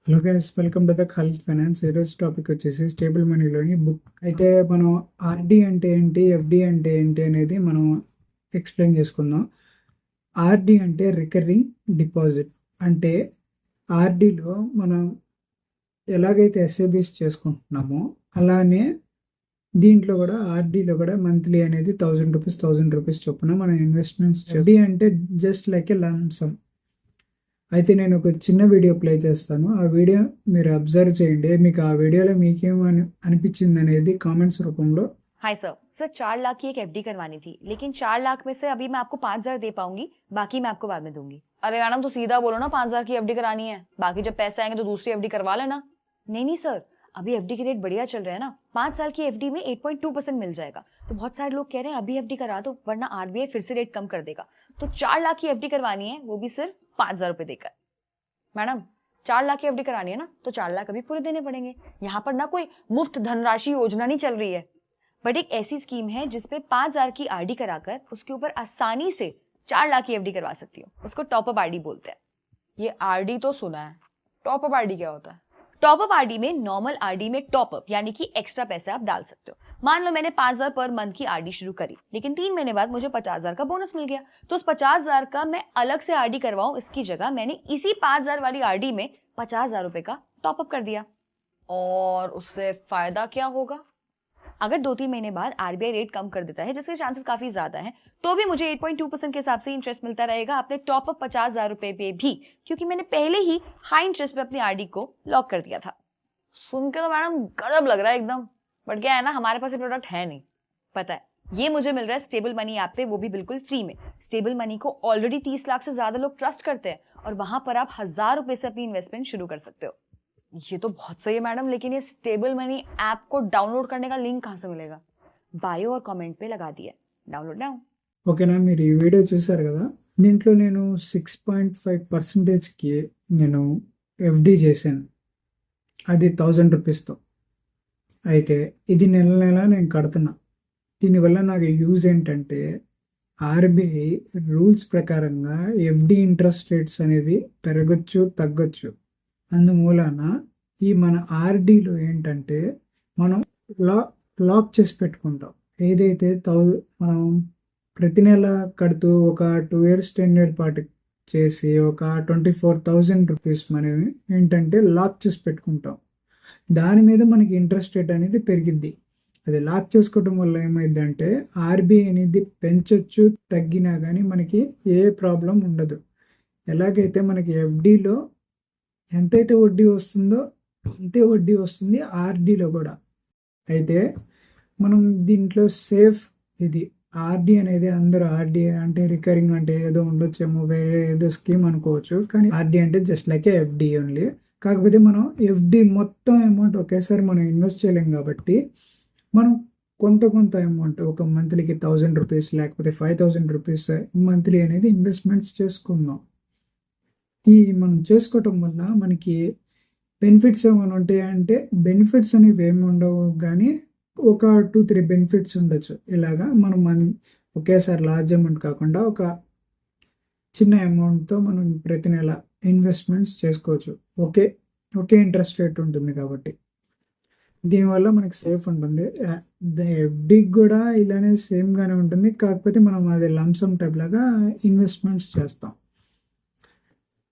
Hello guys, welcome to the Khalid finance. ఈరోజు topic వచ్చేసి stable మనీలోని book. అయితే మనం ఆర్డి అంటే ఏంటి, ఎఫ్డి అంటే ఏంటి అనేది మనం ఎక్స్ప్లెయిన్ చేసుకుందాం. ఆర్డి అంటే రికరింగ్ డిపాజిట్. అంటే ఆర్డిలో మనం ఎలాగైతే ఎస్ఐబిస్ చేసుకుంటున్నామో అలానే దీంట్లో కూడా ఆర్డీలో కూడా మంత్లీ అనేది రూపీస్ చొప్పున మనం ఇన్వెస్ట్మెంట్స్. ఎఫ్డి అంటే జస్ట్ లైక్ ఏ లంసమ్. అయితే నేను ఒక చిన్న వీడియో ప్లే చేస్తాను. ఆ వీడియో మీరు అబ్జర్వ్ చేయండి. మీకు ఆ వీడియోలో మీకేమని అనిపించింది అనేది కామెంట్స్ రూపంలో. हाय सर सर 4 लाख की एक एफडी करवानी थी, लेकिन 4 लाख में से अभी मैं आपको 5,000 दे पाऊंगी, बाकी मैं आपको बाद में दूंगी। अरे मैडम तो सीधा बोलो ना, 5,000 की एफडी करानी है, बाकी जब पैसे आएंगे तो दूसरी एफडी करवा लेना। नहीं नहीं सर, अभी एफडी के रेट बढ़िया चल रहे हैं ना। 5 साल की एफडी में 8.2% मिल जाएगा। तो बहुत सारे लोग कह रहे हैं अभी एफडी करा दो, वरना आरबीआई फिर से रेट कम कर देगा। तो 4 लाख की एफडी करवानी है, वो भी सिर्फ 5,000 रुपए देकर। मैडम 4 लाख की एफडी करानी है ना, तो 4 लाख अभी पूरे देने पड़ेंगे। यहाँ पर ना कोई मुफ्त धनराशि योजना नहीं चल रही है, बट एक ऐसी स्कीम है जिसपे 5,000 की आरडी कराकर उसके ऊपर आसानी से 4 लाख की एफडी करवा सकती हो। उसको टॉपअप आरडी बोलते हैं। ये आरडी तो सुना है, टॉपअप आरडी क्या होता है? टॉपअप आरडी में नॉर्मल आरडी में टॉपअप यानी कि एक्स्ट्रा पैसे आप डाल सकते हो। मान लो मैंने 5,000 पर मंथ की आरडी शुरू करी, लेकिन 3 महीने बाद मुझे 50,000 का बोनस मिल गया, तो उस 50,000 का मैं अलग से आरडी करवाऊं, इसकी जगह मैंने इसी 5,000 वाली आरडी में 50,000 रुपए का टॉपअप कर दिया। और उससे फायदा क्या होगा? अगर 2-3 महीने बाद आरबीआई रेट कम कर देता है, जिसके चांसेस काफी ज्यादा हैं, तो भी मुझे 8.2% के हिसाब से इंटरेस्ट मिलता रहेगा अपने टॉपअप 50,000 रुपए पे भी, क्योंकि मैंने पहले ही हाई इंटरेस्ट पे अपनी आरडी को लॉक कर दिया था। सुन के तो मैडम गजब लग रहा है एकदम, बट क्या है ना, हमारे पास ये प्रोडक्ट है नहीं। पता है, ये मुझे मिल रहा है स्टेबल मनी ऐप पे, वो भी बिल्कुल फ्री में। स्टेबल मनी को ऑलरेडी 30 लाख से ज्यादा लोग ट्रस्ट करते हैं, और वहां पर आप 1,000 रुपए से अपनी इन्वेस्टमेंट शुरू कर सकते हो। ये तो बहुत सही है मैडम, लेकिन ये स्टेबल मनी ऐप को डाउनलोड करने का लिंक कहाँ से मिलेगा? बायो और कमेंट पे लगा दिया, डाउनलोड नाउ। ఓకేనా, మీరు ఈ వీడియో చూసారు కదా. దీంట్లో నేను 6.5%కి నేను ఎఫ్డి చేశాను. అది రూపీస్తో. అయితే ఇది నెల నెల నేను కడుతున్నా. దీనివల్ల నాకు యూజ్ ఏంటంటే, ఆర్బీఐ రూల్స్ ప్రకారంగా ఎఫ్డి ఇంట్రెస్ట్ రేట్స్ అనేవి పెరగచ్చు, తగ్గొచ్చు. అందుమూలన ఈ మన ఆర్డీలో ఏంటంటే మనం లాక్ చేసి పెట్టుకుంటాం. ఏదైతే మనం ప్రతి నెల కడుతూ ఒక 2 years 10 year పాటు చేసి ఒక 24,000 రూపీస్ మనం ఏంటంటే లాక్ చేసి పెట్టుకుంటాం. దాని మీద మనకి ఇంట్రెస్ట్ రేట్ అనేది పెరిగిద్ది. అది లాక్ చేసుకోవడం వల్ల ఏమైందంటే ఆర్బీఐ అనేది పెంచొచ్చు, తగ్గినా కానీ మనకి ఏ ప్రాబ్లం ఉండదు. ఎలాగైతే మనకి ఎఫ్డిలో ఎంతైతే వడ్డీ వస్తుందో అంతే వడ్డీ వస్తుంది ఆర్డీలో కూడా. అయితే మనం దీంట్లో సేఫ్. ఇది ఆర్డీ అనేది అందరూ ఆర్డీ అంటే రికరింగ్ అంటే ఏదో ఉండొచ్చేమో, వేరే ఏదో స్కీమ్ అనుకోవచ్చు, కానీ ఆర్డీ అంటే జస్ట్ లైక్ ఎఫ్డి ఓన్లీ. కాకపోతే మనం ఎఫ్డి మొత్తం అమౌంట్ ఒకేసారి మనం ఇన్వెస్ట్ చేయలేం కాబట్టి మనం కొంత అమౌంట్ ఒక మంత్లీకి 1,000 రూపీస్ లేకపోతే 5,000 రూపీస్ మంత్లీ అనేది ఇన్వెస్ట్మెంట్స్ చేసుకుందాం. ఈ మనం చేసుకోవటం వల్ల మనకి బెనిఫిట్స్ ఏమైనా ఉంటాయంటే, బెనిఫిట్స్ అనేవి ఏమి ఉండవు, కానీ ఒక 2-3 బెనిఫిట్స్ ఉండొచ్చు. ఇలాగా మనం ఒకేసారి లార్జ్ అమౌంట్ కాకుండా ఒక చిన్న అమౌంట్తో మనం ప్రతి నెల ఇన్వెస్ట్మెంట్స్ చేసుకోవచ్చు. ఒకే ఇంట్రెస్ట్ రేట్ ఉంటుంది కాబట్టి దీనివల్ల మనకి సేఫ్ ఉంటుంది. ఎఫ్డీకి కూడా ఇలానే సేమ్గానే ఉంటుంది, కాకపోతే మనం అది లంసమ్ టైప్ లాగా ఇన్వెస్ట్మెంట్స్ చేస్తాం.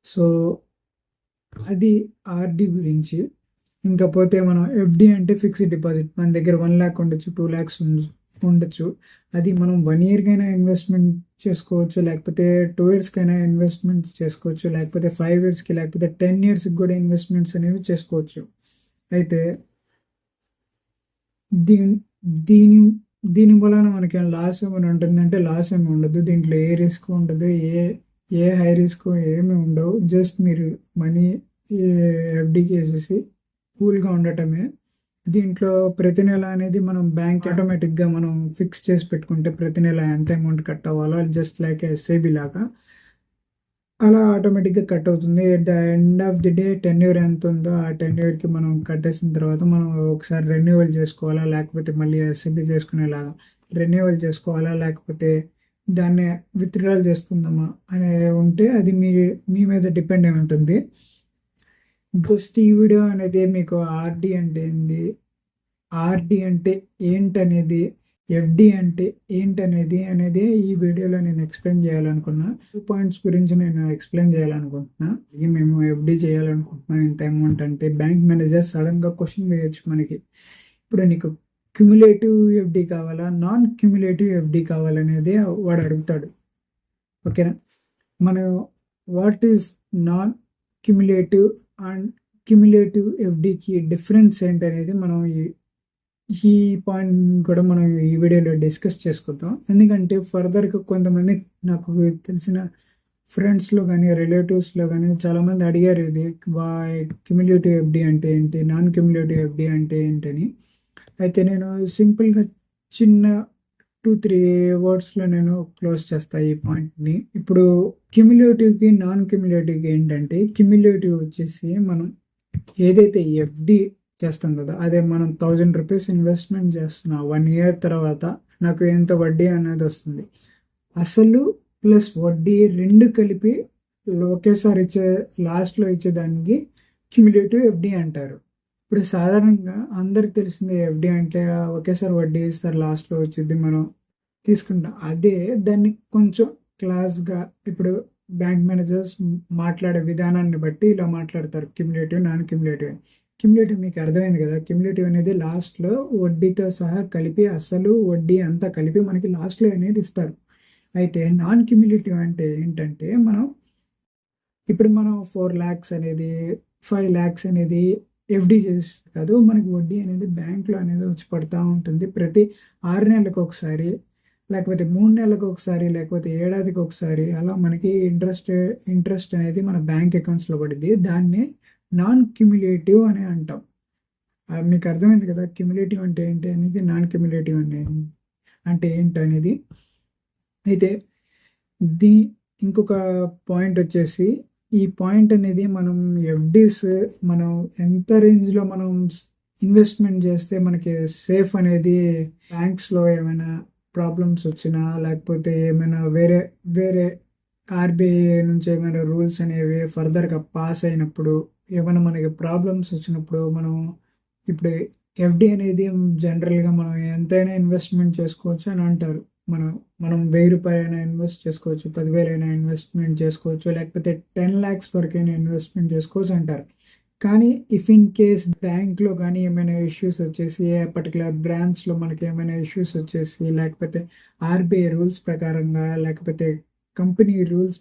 సో అది ఆర్డి గురించి. ఇంకపోతే మనం ఎఫ్డి అంటే ఫిక్స్డ్ డిపాజిట్. మన దగ్గర 1 lakh ఉండొచ్చు, 2 lakhs ఉండొచ్చు. అది మనం 1 yearకైనా ఇన్వెస్ట్మెంట్ చేసుకోవచ్చు, లేకపోతే 2 yearsకైనా ఇన్వెస్ట్మెంట్ చేసుకోవచ్చు, లేకపోతే 5 yearsకి, లేకపోతే 10 yearsకి కూడా ఇన్వెస్ట్మెంట్స్ అనేవి చేసుకోవచ్చు. అయితే దీని వలన మనకి లాస్ ఏమైనా ఉంటుందంటే లాస్ ఏమి ఉండదు. దీంట్లో ఏ రిస్క్ ఉండదు, ఏ హై రిస్క్ ఏమి ఉండవు. జస్ట్ మీరు మనీ ఎఫ్డి చేసేసి కూల్గా ఉండటమే. దీంట్లో ప్రతి నెల అనేది మనం బ్యాంక్ ఆటోమేటిక్గా మనం ఫిక్స్ చేసి పెట్టుకుంటే ప్రతి నెల ఎంత అమౌంట్ కట్ అవ్వాలో, జస్ట్ లైక్ ఎస్ఐబి లాగా అలా ఆటోమేటిక్గా కట్ అవుతుంది. At the end of the day 10 year ఎంత ఉందో ఆ 10 yearకి మనం కట్టేసిన తర్వాత మనం ఒకసారి రెన్యువల్ చేసుకోవాలా, లేకపోతే మళ్ళీ ఎస్ఐబి చేసుకునేలాగా రెన్యువల్ చేసుకోవాలా, లేకపోతే దాన్ని విత్డ్రాల్ చేసుకుందామా అనే ఉంటే అది మీ మీద డిపెండ్ అయి ఉంటుంది. ఫస్ట్ ఈ వీడియో అనేది మీకు ఆర్‌డి అంటే ఏంది? ఆర్‌డి అంటే ఏంటనేది, ఎఫ్‌డి అంటే ఏంటనేది ఈ వీడియోలో నేను ఎక్స్‌ప్లెయిన్ చేయాలనుకున్నా. 2 పాయింట్స్ గురించి నేను ఎక్స్‌ప్లెయిన్ చేయాలనుకుంటున్నా. మేము ఎఫ్‌డి చేయాలనుకుంటున్నాం ఇంత అమౌంట్ అంటే బ్యాంక్ మేనేజర్ సడెన్‌గా క్వెషన్ వేయొచ్చు మనకి. ఇప్పుడు నీకు క్యుములేటివ్ ఎఫ్‌డి కావాలా? నాన్ క్యుములేటివ్ ఎఫ్‌డి కావాలనేది వాడు అడుగుతాడు. ఓకేనా? మనం what is non cumulative and cumulative ఎఫ్‌డికి డిఫరెన్స్ ఏంటనేది మనం ఈ పాయింట్ కూడా మనం ఈ వీడియోలో డిస్కస్ చేసుకుందాం. ఎందుకంటే ఫర్దర్‌గా కొంతమంది నాకు తెలిసిన ఫ్రెండ్స్‌లో గానీ, రిలేటివ్స్‌లో గానీ చాలామంది అడిగారు ఇది క్యుములేటివ్ ఎఫ్‌డి అంటే ఏంటి? నాన్ క్యుములేటివ్ ఎఫ్‌డి అంటే ఏంటని. అయితే నేను సింపుల్‌గా చిన్న 2, 3 వర్డ్స్‌లో నేను క్లోజ్ చేస్తా ఈ పాయింట్‌ని. ఇప్పుడు క్యుములేటివ్‌కి, నాన్ క్యుములేటివ్‌కి ఏంటంటే క్యుములేటివ్ వచ్చేసి మనం ఏదైతే ఎఫ్‌డి చేస్తాం కదా! అదే మనం రూ. 1000 ఇన్వెస్ట్‌మెంట్ చేస్తున్నా 1 ఇయర్ తర్వాత నాకు ఎంత వడ్డీ అనేదొస్తుంది. అసలు ప్లస్ వడ్డీ 2 కలిపి ఒకేసారి లాస్ట్‌లో ఇచ్చేదానికి క్యుములేటివ్ ఎఫ్‌డి అంటారు. ఇప్పుడు సాధారణంగా అందరికి తెలిసిందే ఎఫ్‌డి అంటే ఒకేసారి వడ్డీ ఇస్తారు లాస్ట్‌లో వచ్చిద్ది మనం తీసుకుంటాం. అదే దాన్ని కొంచెం క్లాస్‌గా ఇప్పుడు బ్యాంక్ మేనేజర్స్ మాట్లాడే విధానాన్ని బట్టి ఇలా మాట్లాడతారు. క్యుములేటివ్, నాన్ క్యుములేటివ్ అని. క్యుములేటివ్ మీకు అర్థమైంది కదా! క్యుములేటివ్ అనేది లాస్ట్‌లో వడ్డీతో సహా కలిపి అసలు, వడ్డీ అంతా కలిపి మనకి లాస్ట్‌లో అనేది ఇస్తారు. అయితే నాన్ క్యుములేటివ్ అంటే ఏంటంటే ఇప్పుడు మనం 4,00,000 అనేది, 5,00,000 అనేది ఎఫ్‌డి చేసి కాదు. మనకి వడ్డీ అనేది బ్యాంక్‌లో అనేది వచ్చి పడతా ఉంటుంది. ప్రతి 6 నెలలకొకసారి, లేకపోతే 3 నెలలకొకసారి, లేకపోతే ఏడాదికొకసారి అలా మనకి ఇంట్రెస్ట్ అనేది మన బ్యాంక్ అకౌంట్స్‌లో పడిద్ది. దాన్నే నాన్ క్యుములేటివ్ అని అంటాం. మీకు అర్థమైంది కదా! క్యుములేటివ్ అంటే ఏంటి అనేది, నాన్ క్యుములేటివ్ అంటే ఏంటనేది. అయితే దీ ఇంకొక పాయింటొచ్చేసి, ఈ పాయింట్ అనేది మనం ఎఫ్‌డీస్ మనం ఎంత రేంజ్‌లో మనం ఇన్వెస్ట్‌మెంట్ చేస్తే మనకి సేఫ్ అనేది బ్యాంక్స్‌లో ఏమైనా ప్రాబ్లమ్స్ వచ్చినా, లేకపోతే ఏమైనా వేరే వేరే ఆర్‌బీఐ నుంచి ఏమైనా రూల్స్ అనేవి ఫర్దర్‌గా పాస్ అయినప్పుడు, ఏమైనా మనకి ప్రాబ్లమ్స్ వచ్చినప్పుడు మనం ఇప్పుడు ఎఫ్‌డి అనేది జనరల్‌గా మనం ఎంతైనా ఇన్వెస్ట్‌మెంట్ చేసుకోవచ్చు అని అంటారు. మనం మనం రూ. 1000 ఇన్వెస్ట్ చేసుకోవచ్చు. 10,000 ఇన్వెస్ట్‌మెంట్ చేసుకోవచ్చు. లేకపోతే 10,00,000 వరకైనా ఇన్వెస్ట్‌మెంట్ చేసుకోవచ్చు అంటారు. కానీ ఇఫ్ ఇన్ కేస్ బ్యాంక్‌లో గానీ ఏమైనా ఇష్యూస్ వచ్చేసి, ఏ పర్టిక్యులర్ బ్రాంచ్‌లో మనకి ఏమైనా ఇష్యూస్ వచ్చేసి, లేకపోతే ఆర్‌బీఐ రూల్స్ ప్రకారంగా, లేకపోతే కంపెనీ రూల్స్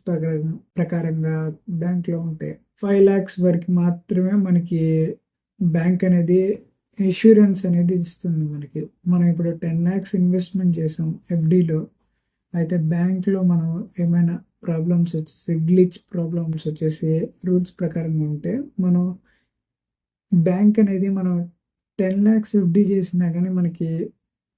ప్రకారంగా బ్యాంక్‌లో ఉంటే 5,00,000 వరకు మాత్రమే మనకి బ్యాంక్ అనేది ఇన్స్యూరెన్స్ అనేది ఇస్తుంది మనకి. మనం ఇప్పుడు 10,00,000 ఇన్వెస్ట్‌మెంట్ చేసాం ఎఫ్‌డిలో. అయితే బ్యాంక్‌లో మనం ఏమైనా గ్లిచ్ ప్రాబ్లమ్స్ వచ్చేసి రూల్స్ ప్రకారంగా ఉంటే, మనం బ్యాంక్ అనేది మనం 10,00,000 ఎఫ్‌డి చేసినా గానీ మనకి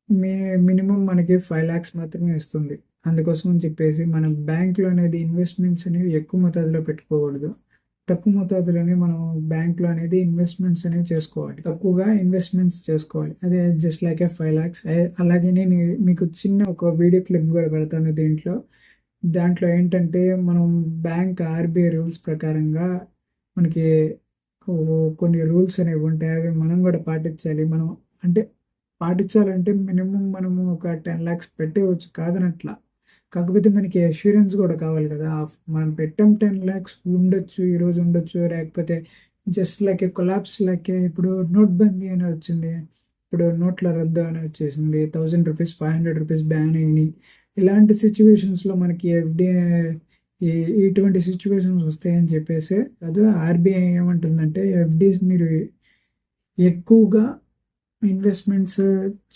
మి మినిమమ్ మనకి 5,00,000 మాత్రమే ఇస్తుంది. అందుకోసం అని చెప్పేసి మనం బ్యాంక్‌లో అనేది ఇన్వెస్ట్‌మెంట్స్ అనేవి ఎక్కువ మోతాదులో పెట్టుకోకూడదు. తక్కువ మోతాదులోనే మనం బ్యాంక్‌లో అనేది ఇన్వెస్ట్‌మెంట్స్ అనేవి చేసుకోవాలి. తక్కువగా ఇన్వెస్ట్‌మెంట్స్ చేసుకోవాలి. అదే జస్ట్ లైక్ 5,00,000 అలాగే నేను మీకు చిన్న ఒక వీడియో క్లిప్ గూడా పెడతాను దీంట్లో. దాంట్లో ఏంటంటే మనం బ్యాంక్ ఆర్‌బీఐ రూల్స్ ప్రకారంగా మనకి కొన్ని రూల్స్ అనేవి ఉంటాయి. అవి మనం గూడా పాటించాలి. అంటే పాటించాలంటే మినిమమ్ మనము ఒక 10,00,000 పెట్టేయవచ్చు కాదనట్లా. కాకపోతే మనకి అష్యూరెన్స్ గూడా కావాలి గదా! మనం పెట్టాం 10,00,000 ఉండొచ్చు, ఈరోజు ఉండొచ్చు. లేకపోతే జస్ట్ లైక్ ఏ కొలాప్స్ లైక్ ఇప్పుడు నోట్‌బందీ అని వచ్చింది. ఇప్పుడు నోట్ల రద్దు అని వచ్చేసింది. రూ. 1000 రూ. 500 బ్యాన్ అయినియి. ఇలాంటి సిట్యుయేషన్స్‌లో మనకి ఈ ఇటువంటి సిట్యుయేషన్స్ వస్తాయని చెప్పేసి అది ఆర్‌బీఐ ఏమంటుందంటే ఎఫ్‌డీస్ మీరు ఎక్కువగా ఇన్వెస్ట్‌మెంట్స్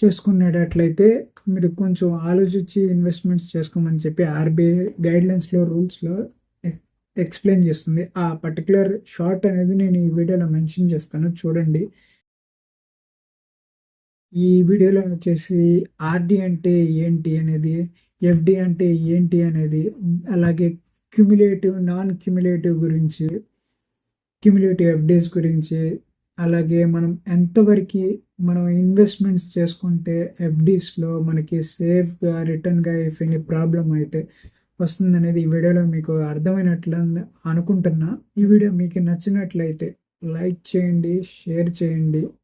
చేసుకునేటట్లయితే మీరు కొంచెం ఆలోచించి ఇన్వెస్ట్‌మెంట్స్ చేసుకోమని చెప్పి ఆర్‌బీఐ గైడ్‌లైన్స్‌లో, రూల్స్‌లో ఎక్స్‌ప్లెయిన్ చేస్తుంది. ఆ పర్టిక్యులర్ షార్ట్ అనేది నేను ఈ వీడియోలో మెన్షన్ చేస్తాను చూడండి. ఈ వీడియోలో వచ్చేసి ఆర్‌డి అంటే ఏంటి అనేది, ఎఫ్‌డి అంటే ఏంటి అనేది, అలాగే క్యుములేటివ్, నాన్ క్యుములేటివ్ గురించి, క్యుములేటివ్ ఎఫ్‌డీస్ గురించి, అలాగే మనం ఎంతవరకి మనం ఇన్వెస్ట్‌మెంట్స్ చేసుకుంటే ఎఫ్‌డీస్‌లో మనకి సేఫ్‌గా, రిటర్న్‌గా ఇఫ్ ఎనీ ప్రాబ్లమ్ అయితే వస్తుందనేది ఈ వీడియోలో మీకు అర్థమైనట్లు అనుకుంటున్నా. ఈ వీడియో మీకు నచ్చినట్లయితే లైక్ చేయండి, షేర్ చేయండి.